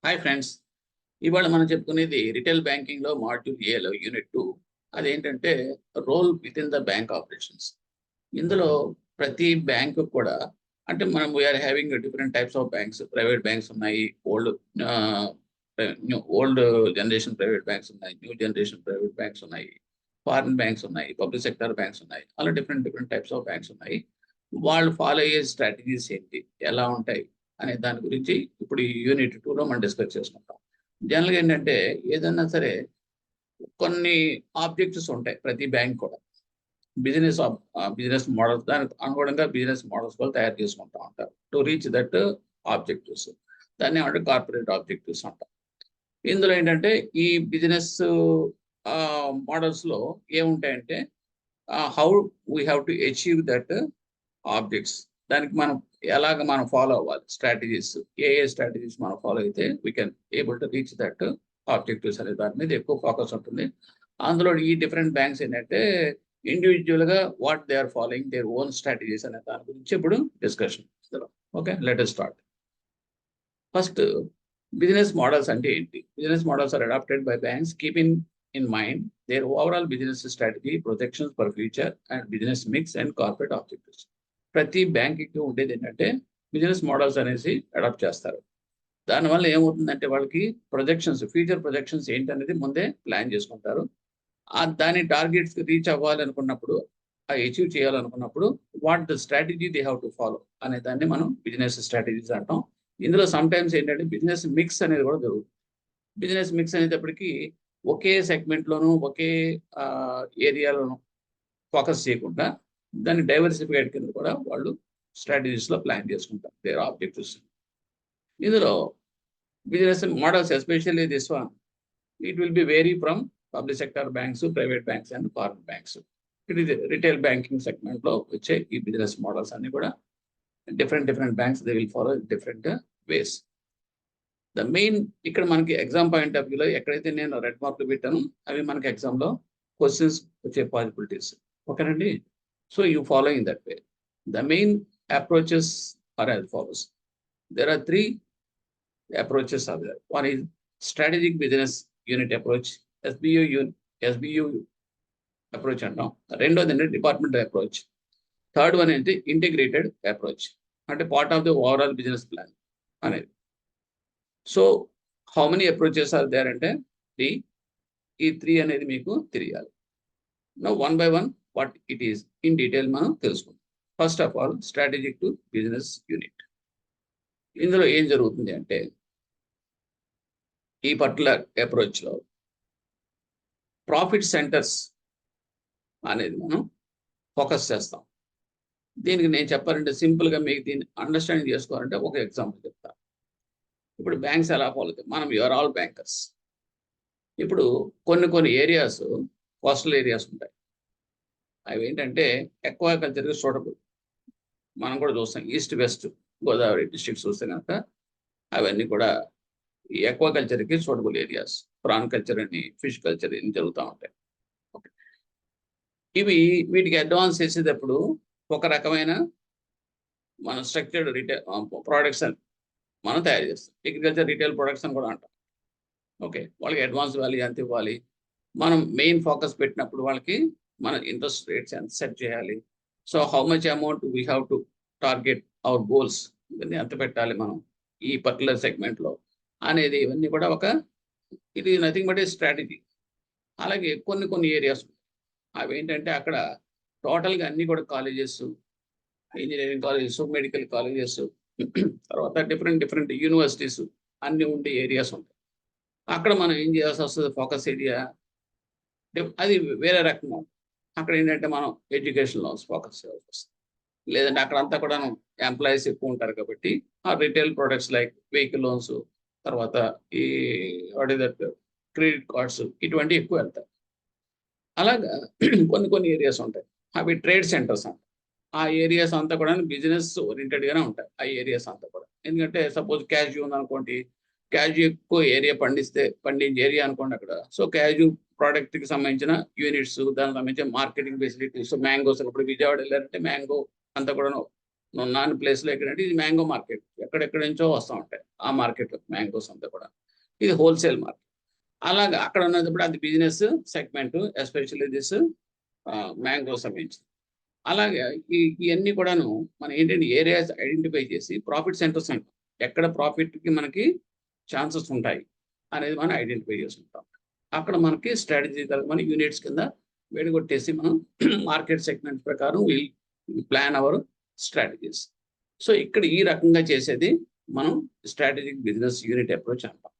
Hi friends. ఇవాళ మనం చెప్పుకునేది రిటైల్ బ్యాంకింగ్ లో మాడ్యూల్ ఏలో యూనిట్ 2. అదేంటంటే role within the bank operations. ఇందులో ప్రతి బ్యాంకు కూడా అంటే మనం we are having different types of banks. Private banks ఉన్నాయి, ఓల్డ్ జనరేషన్ ప్రైవేట్ బ్యాంక్స్ ఉన్నాయి, న్యూ జనరేషన్ ప్రైవేట్ బ్యాంక్స్ ఉన్నాయి, ఫారిన్ బ్యాంక్స్ ఉన్నాయి, పబ్లిక్ సెక్టర్ బ్యాంక్స్ ఉన్నాయి. అలా డిఫరెంట్ టైప్స్ ఆఫ్ బ్యాంక్స్ ఉన్నాయి. వాళ్ళు ఫాలో అయ్యే స్ట్రాటజీస్ ఏంటి, ఎలా ఉంటాయి అనే దాని గురించి ఇప్పుడు ఈ యూనిట్ 2లో మనం డిస్కస్ చేసుకుంటాం. జనరల్గా ఏంటంటే ఏదైనా సరే కొన్ని ఆబ్జెక్టివ్స్ ఉంటాయి ప్రతి బ్యాంక్ కూడా. బిజినెస్ మోడల్స్, దానికి అనుగుణంగా బిజినెస్ మోడల్స్ కూడా తయారు చేసుకుంటా ఉంటారు టు రీచ్ దట్ ఆబ్జెక్టివ్స్. దాన్ని ఏమంటే కార్పొరేట్ ఆబ్జెక్టివ్స్ అంటారు. ఇందులో ఏంటంటే ఈ బిజినెస్ మోడల్స్లో ఏముంటాయంటే how we have to achieve that objects. దానికి మనం ఎలాగ మనం ఫాలో అవ్వాలి, స్ట్రాటజీస్, ఏ స్ట్రాటజీస్ మనం ఫాలో అయితే we can able to reach that objectives అనే దాని మీద ఎక్కువ ఫోకస్ ఉంటుంది. అందులో ఈ డిఫరెంట్ బ్యాంక్స్ ఏంటంటే ఇండివిజువల్గా what they are following their own strategies అనే దాని గురించి ఇప్పుడు discussion. Okay, let us start. First, business models అంటే ఏంటి? Business models are adopted by banks keeping in mind their overall business strategy, protections for future and business mix and corporate objectives. ప్రతి బ్యాంక్కి ఉండేది ఏంటంటే బిజినెస్ మోడల్స్ అనేసి adapt చేస్తారు. దానివల్ల ఏమవుతుందంటే వాళ్ళకి ప్రొజెక్షన్స్, ఫ్యూచర్ ప్రొజెక్షన్స్ ఏంటి అనేది ముందే ప్లాన్ చేసుకుంటారు. దాని టార్గెట్స్ రీచ్ అవ్వాలనుకున్నప్పుడు, అచీవ్ చేయాలనుకున్నప్పుడు what the strategy they have to follow అనే దాన్ని మనం బిజినెస్ స్ట్రాటజీస్ అంటాం. ఇందులో సమ్ టైమ్స్ ఏంటంటే బిజినెస్ మిక్స్ అనేది కూడా జరుగుతుంది. బిజినెస్ మిక్స్ అనేటప్పటికీ ఒకే సెగ్మెంట్లోనూ ఒకే ఏరియాలోనూ ఫోకస్ చేయకుండా దాన్ని డైవర్సిఫైడ్ కింద కూడా వాళ్ళు స్ట్రాటజీస్లో ప్లాన్ చేసుకుంటారు దేర్ ఆబ్జెక్టివ్స్. ఇందులో business models, especially this one, it will be very from public sector banks, private banks and foreign banks. ఇది రిటైల్ బ్యాంకింగ్ సెగ్మెంట్లో వచ్చే ఈ బిజినెస్ మోడల్స్ అన్ని కూడా different banks they will follow different ways. The main ఇక్కడ మనకి exam point of వ్యూలో ఎక్కడైతే నేను రెడ్ మార్కులు పెట్టాను అవి మనకి ఎగ్జామ్లో క్వశ్చన్స్ వచ్చే పాసిబిలిటీస్. ఓకేనండి, so you follow in that way. The main approaches are as follows. There are three approaches are there. One is strategic business unit approach, SBU approach అంటాం. రెండోది అంటే డిపార్ట్మెంటల్ అప్రోచ్. థర్డ్ వన్ ఏంటి integrated approach, అంటే part of the overall business plan అనేది. So how many approaches are there అంటే ఈ 3 అనేది మీకు తెలియాలి. No one by one what it is in detail మనం తెలుసుకుందాం. First of all, strategic to business unit. ఇందులో ఏం జరుగుతుంది అంటే ఈ పర్టికులర్ అప్రోచ్లో ప్రాఫిట్ సెంటర్స్ అనేది మనం ఫోకస్ చేస్తాం. దీనికి నేను చెప్పాలంటే సింపుల్గా మీకు దీన్ని అండర్స్టాండింగ్ చేసుకోవాలంటే ఒక ఎగ్జాంపుల్ చెప్తాను. ఇప్పుడు బ్యాంక్స్ ఎలా ఫాలో అవుతాయి, మనం యూఆర్ ఆల్ బ్యాంకర్స్. ఇప్పుడు కొన్ని ఏరియాస్, కోస్టల్ ఏరియాస్ ఉంటాయి. అవి ఏంటంటే ఎక్వాకల్చర్కి సూటబుల్. మనం కూడా చూస్తాం ఈస్ట్ వెస్ట్ గోదావరి డిస్ట్రిక్ట్స్ చూస్తే కనుక అవన్నీ కూడా ఈ ఎక్వాకల్చర్కి సూటబుల్ ఏరియాస్. ప్రాన్ కల్చర్ అని, ఫిష్ కల్చర్ అని జరుగుతూ ఉంటాయి. ఓకే, వీటికి అడ్వాన్స్ చేసేటప్పుడు ఒక రకమైన మన స్ట్రక్చర్డ్ రిటైల్ ప్రోడక్ట్స్ అని మనం తయారు చేస్తాం. అగ్రికల్చర్ రిటైల్ ప్రొడక్ట్స్ అని కూడా అంటాం. ఓకే, వాళ్ళకి అడ్వాన్స్ వాల్యూ ఎంత ఇవ్వాలి, మనం మెయిన్ ఫోకస్ పెట్టినప్పుడు వాళ్ళకి మన ఇంట్రెస్ట్ రేట్స్ ఎంత సెట్ చేయాలి, so how much amount we have to target hour goals, ఇవన్నీ ఎంత పెట్టాలి మనం ఈ పర్టికులర్ సెగ్మెంట్లో అనేది, ఇవన్నీ కూడా ఇది నథింగ్ బట్ ఏ స్ట్రాటజీ. అలాగే కొన్ని ఏరియాస్ అవి ఏంటంటే అక్కడ టోటల్గా అన్నీ కూడా colleges, engineering colleges, medical colleges, తర్వాత డిఫరెంట్ యూనివర్సిటీస్ అన్నీ ఉండే ఏరియాస్ ఉంటాయి. అక్కడ మనం ఏం చేయాల్సి వస్తుంది, ఫోకస్ ఏరియా అది వేరే రకంగా ఉంటుంది. అక్కడ ఏంటంటే మనం ఎడ్యుకేషన్ లోన్స్ ఫోకస్ చేయాల్సి వస్తుంది. లేదంటే అక్కడ అంతా కూడా ఎంప్లాయీస్ ఎక్కువ ఉంటారు కాబట్టి ఆ retail products like vehicle loans, తర్వాత ఈ క్రెడిట్ కార్డ్స్, ఇటువంటివి ఎక్కువ వెళ్తాయి. అలాగా కొన్ని ఏరియాస్ ఉంటాయి, అవి ట్రేడ్ సెంటర్స్ అంటారు. ఆ ఏరియాస్ అంతా కూడా బిజినెస్ ఓరియంటెడ్గానే ఉంటాయి ఆ ఏరియాస్ అంతా కూడా. ఎందుకంటే సపోజ్ క్యాష్యూ ఉందనుకోండి, క్యాష్యూ ఎక్కువ ఏరియా పండించే ఏరియా అనుకోండి అక్కడ. సో క్యాష్యూ ప్రోడక్ట్కి సంబంధించిన యూనిట్స్, దానికి సంబంధించిన మార్కెటింగ్ ఫెసిలిటీస్, మ్యాంగోస్, ఇప్పుడు విజయవాడ వెళ్ళారంటే మ్యాంగో అంతా కూడా నాన్ ప్లేస్లో ఎక్కడంటే ఇది మ్యాంగో మార్కెట్, ఎక్కడెక్కడి నుంచో వస్తూ ఉంటాయి ఆ మార్కెట్ మ్యాంగోస్ అంతా కూడా. ఇది హోల్సేల్ మార్కెట్. అలాగా అక్కడ ఉన్నప్పుడు అది business segment, especially this mango సంబంధించింది. అలాగే ఇవన్నీ కూడాను మనం ఏంటంటే ఏరియాస్ ఐడెంటిఫై చేసి ప్రాఫిట్ సెంటర్స్ అంటాం, ఎక్కడ ప్రాఫిట్కి మనకి ఛాన్సెస్ ఉంటాయి అనేది మనం ఐడెంటిఫై చేసుకుంటాం. అక్కడ మనకి స్ట్రాటజీ మన యూనిట్స్ కింద వేడగొట్టేసి మనం మార్కెట్ సెగ్మెంట్ ప్రకారం ప్లాన్ అవర్ స్ట్రాటజీస్. సో ఇక్కడ ఈ రకంగా చేసేది మనం స్ట్రాటజిక్ బిజినెస్ యూనిట్ అప్రోచ్ అంటాం.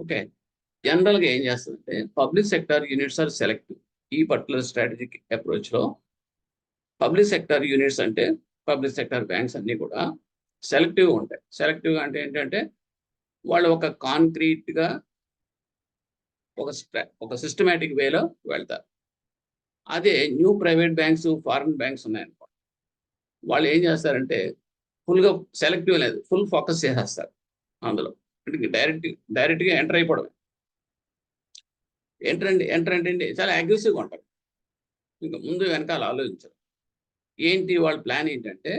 ఓకే, జనరల్గా ఏం చేస్తుందంటే public sector units are selective. ఈ పర్టికులర్ స్ట్రాటజిక్ అప్రోచ్లో పబ్లిక్ సెక్టర్ యూనిట్స్ అంటే పబ్లిక్ సెక్టర్ బ్యాంక్స్ అన్నీ కూడా సెలెక్టివ్గా ఉంటాయి. సెలెక్టివ్గా అంటే ఏంటంటే వాళ్ళు ఒక కాంక్రీట్గా ఒక సిస్టమేటిక్ వేలో వెళ్తారు. అదే new private banks, foreign banks ఉన్నాయనుకోండి, వాళ్ళు ఏం చేస్తారంటే ఫుల్గా సెలెక్టివ్ లేదు, ఫుల్ ఫోకస్ చేసేస్తారు అందులో. అంటే డైరెక్ట్గా ఎంటర్ అయిపోవడమే. ఎంటర్ అంటే చాలా అగ్రెసివ్గా ఉంటారు, ఇంకా ముందు వెనకాల ఆలోచించరు. ఏంటి వాళ్ళ ప్లాన్ ఏంటంటే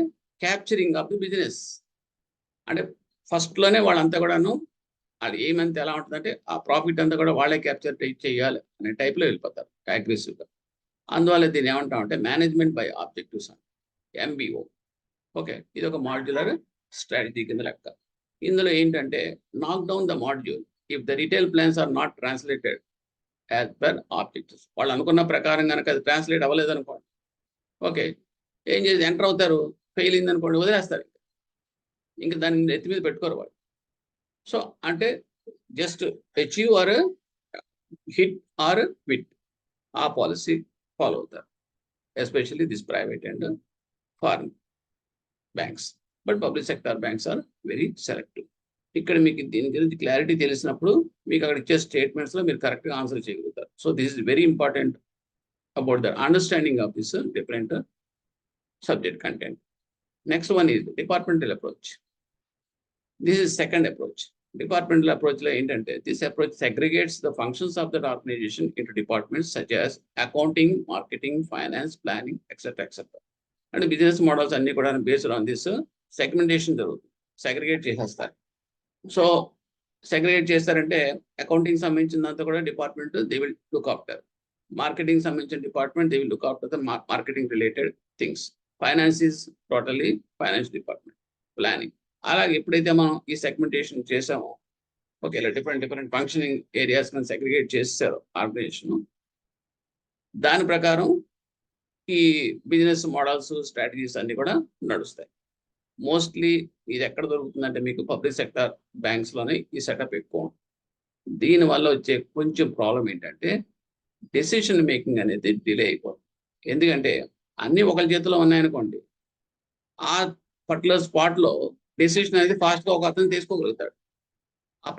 క్యాప్చరింగ్ ఆఫ్ ది బిజినెస్. అంటే ఫస్ట్లోనే వాళ్ళంతా కూడాను అది ఏమంత ఎలా ఉంటుందంటే ఆ ప్రాఫిట్ అంతా కూడా వాళ్ళే క్యాప్చర్ చేయాలి అనే టైప్లో వెళ్ళిపోతారు అగ్రెసివ్గా. అందువల్ల దీన్ని ఏమంటామంటే మేనేజ్మెంట్ బై ఆబ్జెక్టివ్స్ అని, MBO. ఓకే, ఇది ఒక మాడ్యులర్ స్ట్రాటజీ కింద లెక్క. ఇందులో ఏంటంటే knock down the module if the retail plans are not translated as per objectives. వాళ్ళు అనుకున్న ప్రకారం కనుక అది ట్రాన్స్లేట్ అవ్వలేదు అనుకోండి, ఓకే, ఏం చేసి ఎంటర్ అవుతారు, ఫెయిల్ అయింది అనుకోండి, వదిలేస్తారు. ఇంకా దాన్ని ఎత్తి మీద పెట్టుకోరు వాళ్ళు. సో అంటే just achieve or hit or quit, ఆ పాలసీ ఫాలో అవుతారు, especially this private and foreign banks. But public sector banks are very selective. ఇక్కడ మీకు దీని గురించి క్లారిటీ తెలిసినప్పుడు మీకు అక్కడ ఇచ్చే స్టేట్మెంట్స్లో మీరు కరెక్ట్గా ఆన్సర్ చేయగలుగుతారు. So this is very important about the understanding of this different subject content. Next one is departmental approach. This is second approach. Departmental approach lo entante this approach segregates the functions of that organization into departments such as accounting, marketing, finance, planning, etc. And business models anni kuda based on this segmentation jarugutundi. Segregate chestar. So segregate chestarante accounting sambandhinచిందంతా kuda department they will look after. Marketing sambandhinచిన department they will look after the marketing related things. Finance is totally finance department, planning. అలాగే ఎప్పుడైతే మనం ఈ segmentation చేసామో, okay, ఇలా different functioning areas మనం segregate చేశారు organisation, దాని ప్రకారం ఈ బిజినెస్ మోడల్స్, స్ట్రాటజీస్ అన్ని కూడా నడుస్తాయి. మోస్ట్లీ ఇది ఎక్కడ దొరుకుతుందంటే మీకు పబ్లిక్ సెక్టర్ బ్యాంక్స్లోనే ఈ సెటప్ ఎక్కువ. దీనివల్ల వచ్చే కొంచెం ప్రాబ్లం ఏంటంటే డెసిషన్ మేకింగ్ అనేది డిలే అయిపోతుంది. ఎందుకంటే అన్ని ఒకరి చేతిలో ఉన్నాయనుకోండి, ఆ పర్టికులర్ స్పాట్లో డెసిషన్ అనేది ఫాస్ట్గా ఒక అతను తీసుకోగలుగుతాడు, ఆ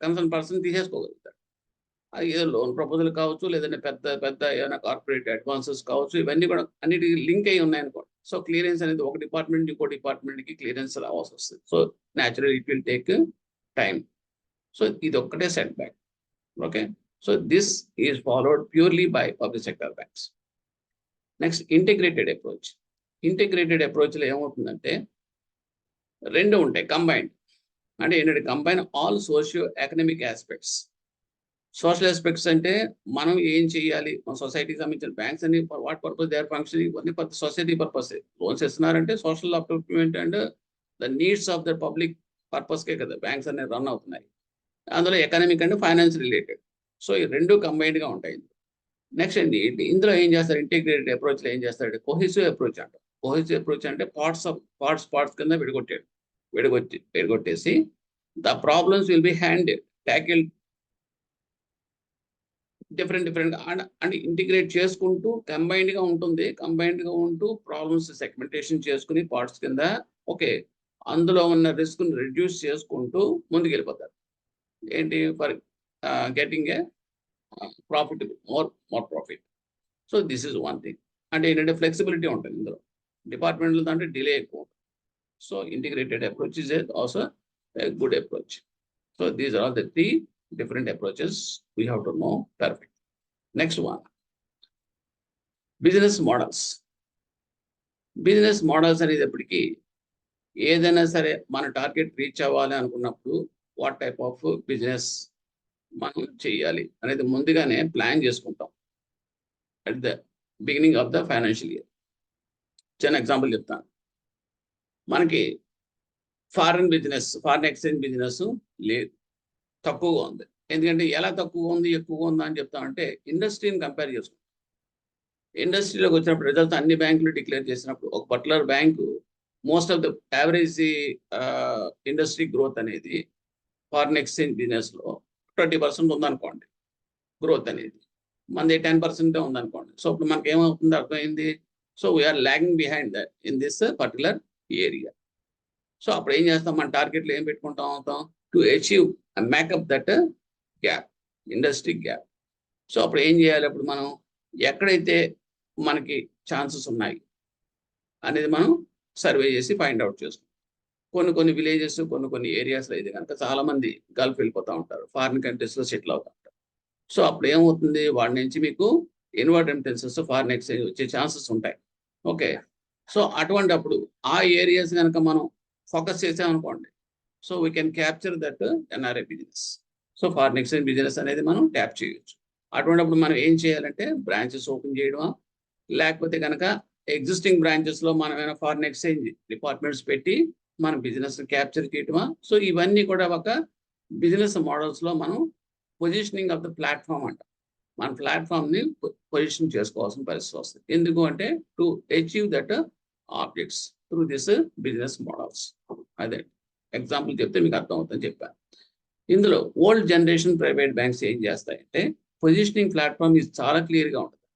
కన్సర్న్ పర్సన్ తీసేసుకోగలుగుతాడు. అది ఏదో లోన్ ప్రపోజల్ కావచ్చు, లేదంటే పెద్ద ఏమైనా కార్పొరేట్ అడ్వాన్సెస్ కావచ్చు, ఇవన్నీ కూడా అన్నిటికీ లింక్ అయి ఉన్నాయనుకోండి. సో క్లియరెన్స్ అనేది ఒక డిపార్ట్మెంట్ ఇంకో డిపార్ట్మెంట్కి క్లియరెన్స్ రావాల్సి వస్తుంది. So natural it will take time. So ఇది ఒక్కటే set back. Okay, so this is followed purely by public sector banks. Next integrated approach. Integrated అప్రోచ్లో ఏమవుతుందంటే రెండు ఉంటాయి కంబైన్డ్. అంటే ఏంటంటే combine all socio economic aspects. Social aspects అంటే మనం ఏం చేయాలి, మన సొసైటీకి సంబంధించిన బ్యాంక్స్ అన్ని what purpose they are functioning, ఇవన్నీ సొసైటీ పర్పస్. లోన్స్ ఇస్తున్నారంటే social upliftment and the needs of the public పర్పస్కే కదా బ్యాంక్స్ అనేవి రన్ అవుతున్నాయి. అందులో economic and finance related. So ఈ రెండు కంబైన్డ్గా ఉంటాయి. నెక్స్ట్ అండి ఇందులో ఏం చేస్తారు, ఇంటిగ్రేటెడ్ అప్రోచ్లో ఏం చేస్తారంటే కోహెసివ్ అప్రోచ్ అంటారు. కోహెసివ్ అప్రోచ్ అంటే పార్ట్స్ కింద విడగొట్టేసి the problems will be tackled different అంటే ఇంటిగ్రేట్ చేసుకుంటూ కంబైన్డ్గా ఉంటుంది. కంబైన్డ్గా ఉంటూ ప్రాబ్లమ్స్ సెగ్మెంటేషన్ చేసుకుని పార్ట్స్ కింద, ఓకే, అందులో ఉన్న రిస్క్ని రిడ్యూస్ చేసుకుంటూ ముందుకు వెళ్ళిపోతారు. ఏంటి for getting a profitable, more profit. So this is one thing. అంటే ఏంటంటే ఫ్లెక్సిబిలిటీ ఉంటుంది ఇందులో. డిపార్ట్మెంట్లో అంటే డిలే ఎక్కువ ఉంటుంది. So integrated approach is also a good approach. So these are all the three different approaches we have to know perfect. Next one, business models. Business models అనేది ఎప్పటికీ ఏదైనా సరే మన టార్గెట్ రీచ్ అవ్వాలి అనుకున్నప్పుడు వాట్ టైప్ ఆఫ్ బిజినెస్ మనం చేయాలి అనేది ముందుగానే ప్లాన్ చేసుకుంటాం at the beginning of the financial year. చిన్న ఎగ్జాంపుల్ చెప్తాను. మనకి ఫారిన్ ఎక్స్చేంజ్ బిజినెస్ లేదు, తక్కువగా ఉంది. ఎందుకంటే ఎలా తక్కువగా ఉంది ఎక్కువగా ఉందా అని చెప్తామంటే ఇండస్ట్రీని కంపేర్ చేసుకుంటాం. ఇండస్ట్రీలోకి వచ్చినప్పుడు రిజల్ట్స్ అన్ని బ్యాంకులు డిక్లేర్ చేసినప్పుడు ఒక particular bank most of the average industry growth అనేది ఫారిన్ ఎక్స్చేంజ్ బిజినెస్ లో 20% ఉందనుకోండి గ్రోత్ అనేది, మనది 10% ఉందనుకోండి. సో ఇప్పుడు మనకి ఏమవుతుంది అర్థమైంది. So we are lagging behind that in this particular area. So అప్పుడు ఏం చేస్తాం, మన టార్గెట్లు ఏం పెట్టుకుంటాం అవుతాం to achieve make up that gap, industry gap. So అప్పుడు ఏం చేయాలి, అప్పుడు మనం ఎక్కడైతే మనకి ఛాన్సెస్ ఉన్నాయి అనేది మనం సర్వే చేసి ఫైండ్ అవుట్ చేసుకుంటాం. కొన్ని విలేజెస్ కొన్ని ఏరియాస్లో అయితే కనుక చాలా మంది గల్ఫ్ వెళ్ళిపోతూ ఉంటారు, ఫారిన్ కంట్రీస్లో సెటిల్ అవుతూ ఉంటారు. సో అప్పుడు ఏమవుతుంది, వాడి నుంచి మీకు ఇన్వర్డ్ రెమిటెన్సెస్ ఫారిన్ ఎక్స్చేంజ్ వచ్చే ఛాన్సెస్ ఉంటాయి. ఓకే, సో అటువంటి అప్పుడు ఆ ఏరియాస్ కనుక మనం ఫోకస్ చేసామనుకోండి, so we can capture that NRI business. So foreign exchange business అనేది మనం ట్యాప్ చేయొచ్చు. అటువంటిప్పుడు మనం ఏం చేయాలంటే బ్రాంచెస్ ఓపెన్ చేయడమా, లేకపోతే కనుక ఎగ్జిస్టింగ్ బ్రాంచెస్లో మనం ఏమైనా ఫారిన్ ఎక్స్చేంజ్ డిపార్ట్మెంట్స్ పెట్టి మన బిజినెస్ క్యాప్చర్ చేయటమా. సో ఇవన్నీ కూడా ఒక బిజినెస్ మోడల్స్లో మనం పొజిషనింగ్ ఆఫ్ ద ప్లాట్ఫామ్ అంట. మన ప్లాట్ఫామ్ని పొజిషన్ చేసుకోవాల్సిన పరిస్థితి వస్తుంది. ఎందుకు అంటే to achieve that objects through this business models. అదే ఎగ్జాంపుల్ చెప్తే మీకు అర్థమవుతుందని చెప్పాను. ఇందులో ఓల్డ్ జనరేషన్ ప్రైవేట్ బ్యాంక్స్ ఏం చేస్తాయంటే పొజిషనింగ్ ప్లాట్ఫామ్ ఇది చాలా క్లియర్గా ఉంటుంది.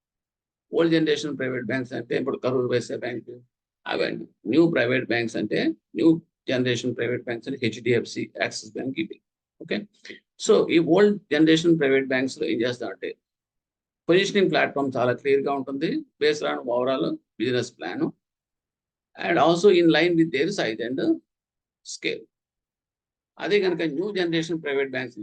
ఓల్డ్ జనరేషన్ ప్రైవేట్ బ్యాంక్స్ అంటే ఇప్పుడు కరూర్ వైశ్య బ్యాంక్ అవన్నీ. న్యూ ప్రైవేట్ బ్యాంక్స్ అంటే న్యూ జనరేషన్ ప్రైవేట్ బ్యాంక్స్ అంటే హెచ్డిఎఫ్సి, యాక్సిస్ బ్యాంక్ ఇవి. ఓకే, సో ఈ ఓల్డ్ జనరేషన్ ప్రైవేట్ బ్యాంక్స్లో ఏం చేస్తామంటే పొజిషనింగ్ ప్లాట్ఫామ్ చాలా క్లియర్గా ఉంటుంది based on overall business plan and also in line with their size and scale. అదే కనుక new generation private banks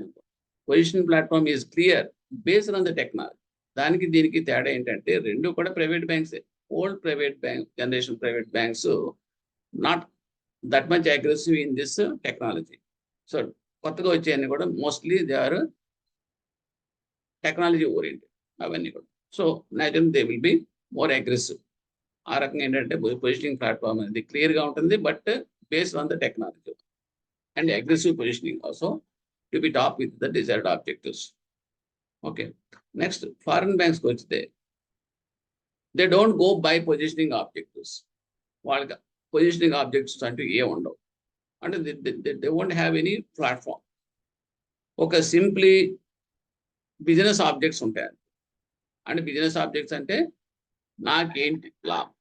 positioning platform is clear based on the technology. దానికి దీనికి తేడా ఏంటంటే రెండు కూడా private బ్యాంక్సే. Old private bank generation private banks not that much aggressive in this technology. So కొత్తగా వచ్చేవన్నీ కూడా mostly they are technology oriented అవన్నీ కూడా. So natural they will be more aggressive. ఆ రకంగా ఏంటంటే పొజిషనింగ్ ప్లాట్ఫామ్ అనేది క్లియర్గా ఉంటుంది but based on the technology and aggressive positioning also to be top with the desired objectives. Okay, next foreign బ్యాంక్స్కి వచ్చితే they don't go by positioning objectives. వాళ్ళకి positioning objectives అంటూ ఏ ఉండవు. అంటే they won't have any platform. ఒక simply business objects ఉంటాయి. అంటే business objects అంటే నాకేంటి లాభం,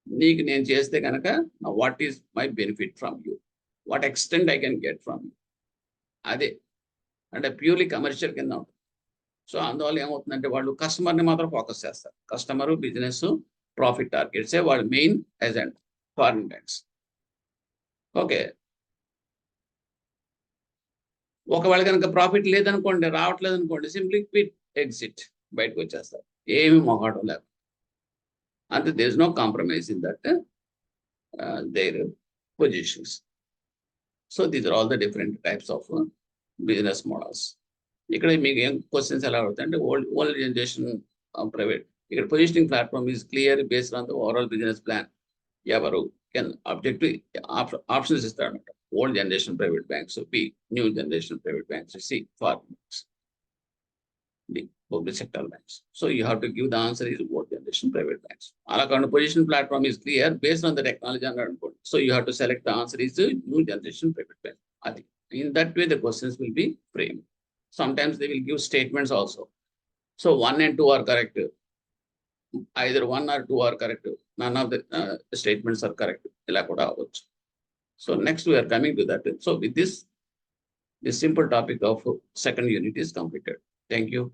నీకు నేను చేస్తే కనుక what is my benefit from you, what extent I can get from you. అదే అంటే ప్యూర్లీ కమర్షియల్ కింద ఉంటుంది. సో అందువల్ల ఏమవుతుందంటే వాళ్ళు కస్టమర్ని మాత్రం ఫోకస్ చేస్తారు. కస్టమరు, బిజినెస్, ప్రాఫిట్ టార్గెట్సే వాళ్ళ main agenda foreign banks. Okay, ఒకవేళ కనుక ప్రాఫిట్ లేదనుకోండి, రావట్లేదు అనుకోండి, సింప్లీ క్విట్, ఎగ్జిట్, బయటకు వచ్చేస్తారు, ఏమి మొగాటం లేదు. అంతే, there is no compromise in that their positions. So these are all the different types of business models. ఇక్కడ మీకు ఏం క్వశ్చన్స్ ఎలా అవుతాయి అంటే ఓల్డ్ జనరేషన్ ప్రైవేట్, ఇక్కడ positioning platform is clear based on the overall business plan. ఎవరు can objective options ఇస్తారన్నమాట. Old generation private banks, B new generation private banks, C foreign banks, D public sector banks. So you have to give the answer is old generation private banks. Ala kind of position platform is clear based on the technology and code. So you have to select the answer is the new generation private bank. In that way the questions will be framed. Sometimes they will give statements also. So 1 and 2 are correct. Either 1 or 2 are correct. None of the statements are correct. So next we are coming to that. So with this simple topic of second unit is completed. Thank you.